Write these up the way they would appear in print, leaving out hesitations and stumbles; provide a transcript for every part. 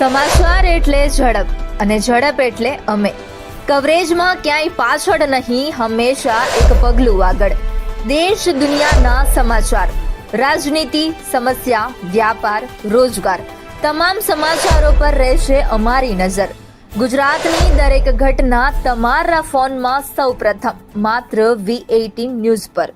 સમાચાર એટલે ઝડપ અને ઝડપ એટલે અમે. કવરેજમાં ક્યાંય પાછળ નહીં, હંમેશા એક પગલું આગળ. દેશ દુનિયાના સમાચાર, રાજનીતિ, સમસ્યા, વ્યાપાર, રોજગાર, તમામ સમાચારો પર રહેશે અમારી નજર. ગુજરાતની દરેક ઘટના તમારા ફોનમાં સૌપ્રથમ માત્ર V18 ન્યૂઝ પર.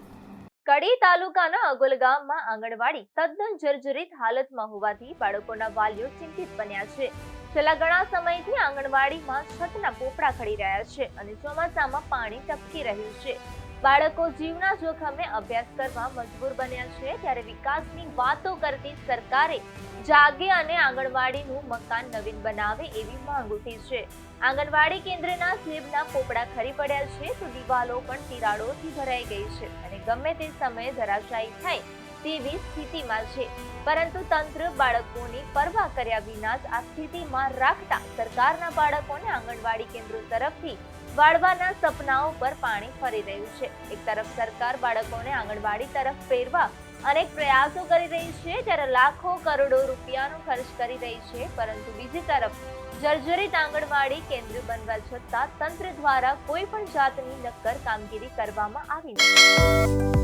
કડી તાલુકાના અગોલ ગામમાં આંગણવાડી તદ્દન જર્જરિત હાલતમાં હોવાથી બાળકોના વાલીઓ ચિંતિત બન્યા છે. છેલ્લા ઘણા સમયથી આંગણવાડીમાં છતના પોપડા ખડી રહ્યા છે અને ચોમાસામાં પાણી ટપકી રહ્યું છે. બાળકો જીવના જોખમે અભ્યાસ કરવા મજબૂર બન્યા છે. ત્યારે વિકાસની વાતો કરતી સરકારે જાગે અને આંગણવાડીનું મકાન નવીન બનાવે એવી માંગ ઉઠી છે. આંગણવાડી કેન્દ્રના સેબના પોપડા ખરી પડ્યા છે તો દિવાલો પણ તિરાડોથી ભરાઈ ગઈ છે અને ગમે તે સમયે ધરાશાયી થાય તેવી સ્થિતિમાં છે. પરંતુ તંત્ર બાળકોની પરવા કર્યા વિના જ આ સ્થિતિમાં રાખતા સરકારના બાળકોને આંગણવાડી કેન્દ્રો તરફથી વાળવાના સપનાઓ પર પાણી ફરી રહ્યું છે. એક તરફ સરકાર બાળકોને આંગણવાડી તરફ ફેરવા અનેક પ્રયાસો કરી રહી છે, ત્યારે લાખો કરોડો રૂપિયાનો ખર્ચ કરી રહી છે, પરંતુ બીજી તરફ જર્જરિત આંગણવાડી કેન્દ્ર બનવા છતાં તંત્ર દ્વારા કોઈ પણ જાતની નક્કર કામગીરી કરવામાં આવી નથી.